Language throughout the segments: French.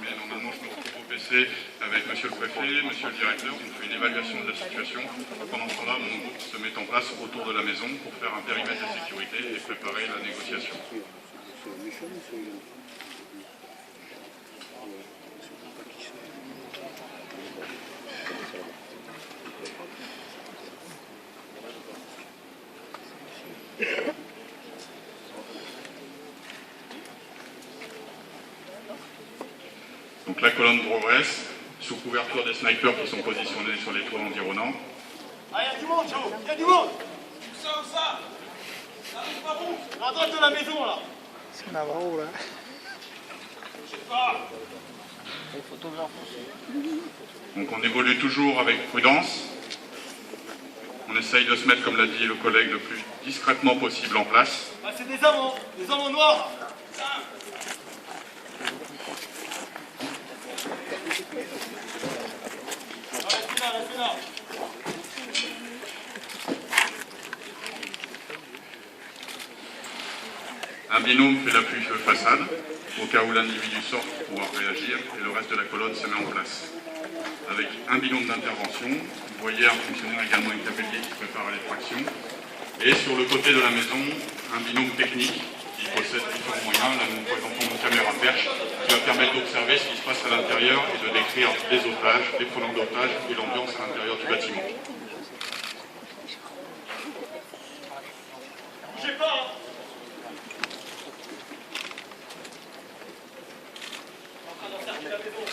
mais normalement je me retrouve au PC avec monsieur le préfet, monsieur le directeur, on fait une évaluation de la situation. Pendant ce temps-là, mon groupe se met en place autour de la maison pour faire un périmètre de sécurité et préparer la négociation. Donc la colonne progresse, sous couverture des snipers qui sont positionnés sur les toits environnants. Ah, il y a du monde, Joe, il y a du monde. Où ça, Ça arrive pas bon. À droite de la maison, là. C'est un avro, là. Je sais pas. Les photographes aussi. Donc on évolue toujours avec prudence. On essaye de se mettre, comme l'a dit le collègue, le plus discrètement possible en place. Ah, c'est des hommes en noir. Restez là. Un binôme fait l'appui façade, au cas où l'individu sort pour pouvoir réagir, et le reste de la colonne se met en place. Avec un binôme d'intervention, vous voyez un fonctionnaire également avec capellier qui prépare les fractions, et sur le côté de la maison, un binôme technique qui possède différents moyens. Là, nous présentons une caméra perche qui va permettre d'observer ce qui se passe à l'intérieur et de décrire les otages, les preneurs d'otages et l'ambiance à l'intérieur du bâtiment. Bougez pas, hein. En train d'encercler la maison.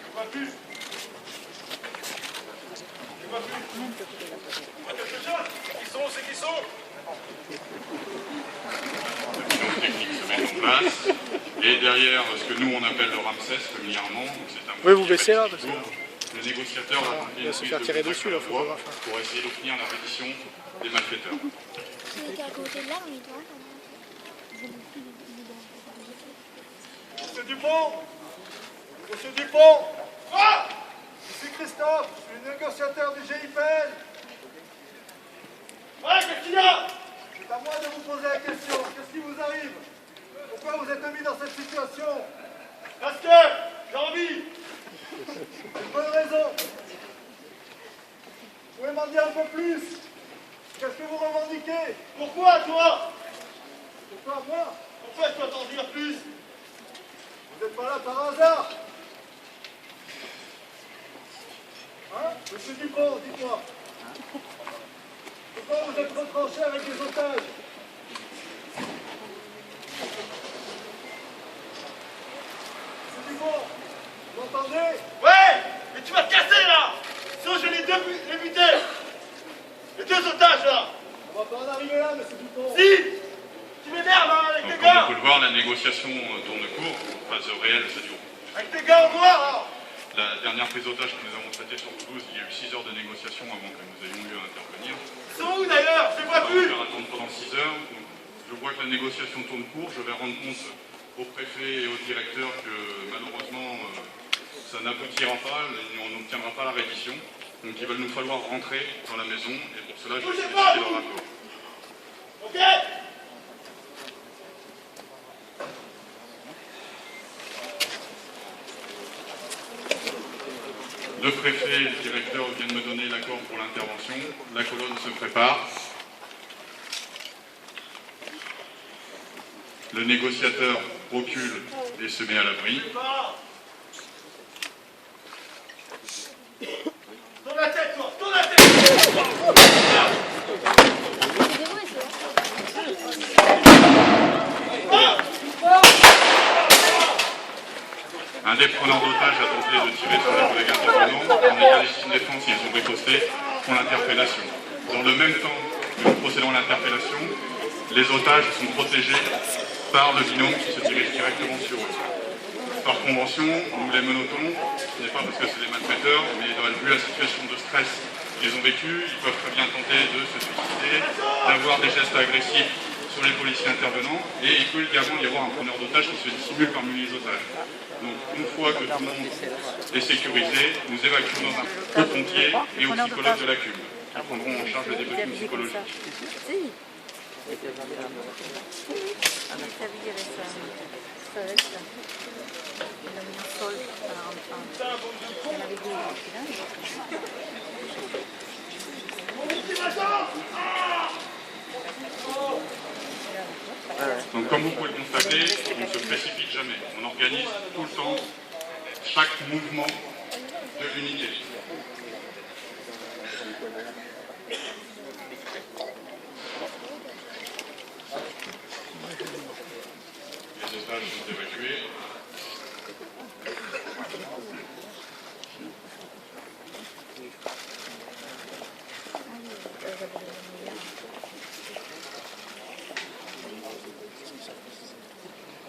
Je vois plus. Quelque chose. C'est qui sont Le binôme technique se met en place, et derrière ce que nous on appelle le Ramsès familièrement, c'est un Vous pouvez vous baisser là parce que... le négociateur va il va se faire tirer dessus, là, photographe. pour essayer d'obtenir la reddition des malfaiteurs. Celui qui est à côté de là, on est droit. Monsieur Dupont. Monsieur Dupont. Ah, ici Christophe, je suis le négociateur du GIPN. Ouais, qu'est-ce qu'il y a? C'est à moi de vous poser la question. Qu'est-ce qui vous arrive? Pourquoi vous êtes mis dans cette situation? Parce que j'ai envie. Une bonne raison. Vous pouvez m'en dire un peu plus? Qu'est-ce que vous revendiquez? Pourquoi, toi? Pourquoi, moi? Pourquoi je dois t'en dire plus? Vous n'êtes pas là par hasard. Hein? Monsieur Dupont, dites-moi. Pourquoi vous êtes retranché avec des otages? Monsieur Dupont, vous m'entendez? Ouais, mais tu vas te casser là. Sinon je les buter. Les deux otages là. On va pas en arriver là, monsieur Dupont. Si. Tu m'énerves hein, avec Donc, tes comme gars. vous pouvez le voir, la négociation tourne court, phase réelle, ça dure. Avec tes gars en noir là. La dernière prise d'otage que nous avons traitée sur Toulouse, il y a eu 6 heures de négociation avant que nous ayons eu à intervenir. Ils sont où d'ailleurs? Je les vois On va plus. faire attendre pendant 6 heures. Donc, je vois que la négociation tourne court. Je vais rendre compte au préfet et au directeur que malheureusement ça n'aboutira pas, on n'obtiendra pas la reddition. Donc il va nous falloir rentrer dans la maison et pour cela je vais solliciter leur accord. Ok. Le préfet et le directeur viennent me donner l'accord pour l'intervention. La colonne se prépare. Le négociateur recule et se met à l'abri. Tourne la tête, toi. Tourne la tête. Un des preneurs d'otages a tenté de tirer sur les collègues intervenants. En état légitime défense, ils ont riposté pour l'interpellation. Dans le même temps que nous procédons à l'interpellation, les otages sont protégés par le binôme qui se dirige directement sur eux. Par convention, nous les menotons, ce n'est pas parce que c'est des malfaiteurs, mais vu la situation de stress qu'ils ont vécu, ils peuvent très bien tenter de se suicider, d'avoir des gestes agressifs sur les policiers intervenants, et il peut également y avoir un preneur d'otages qui se dissimule parmi les otages. Donc une fois que tout le monde est sécurisé, nous évacuons dans un pompier et aux psychologues de la CUM, qui prendront en charge les débriefings psychologiques. esta. La mia sol para rampante. La vedo Donc comme vous pouvez le constater, on ne se précipite jamais. On organise tout le temps chaque mouvement de l'unité. Les otages sont évacués.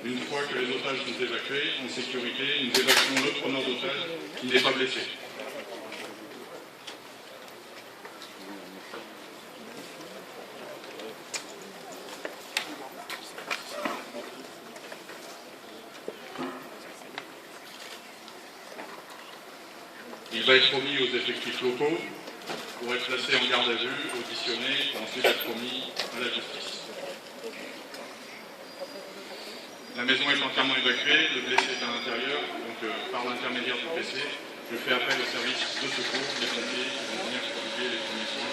Une fois que les otages sont évacués, en sécurité, nous évacuons le preneur d'otages qui n'est pas blessé. Il va être remis aux effectifs locaux pour être placé en garde à vue, auditionné, et ensuite être remis à la justice. La maison est entièrement évacuée, le blessé est à l'intérieur, donc par l'intermédiaire du PC, je fais appel au service de secours, les pompiers qui vont venir s'occuper des premiers soins.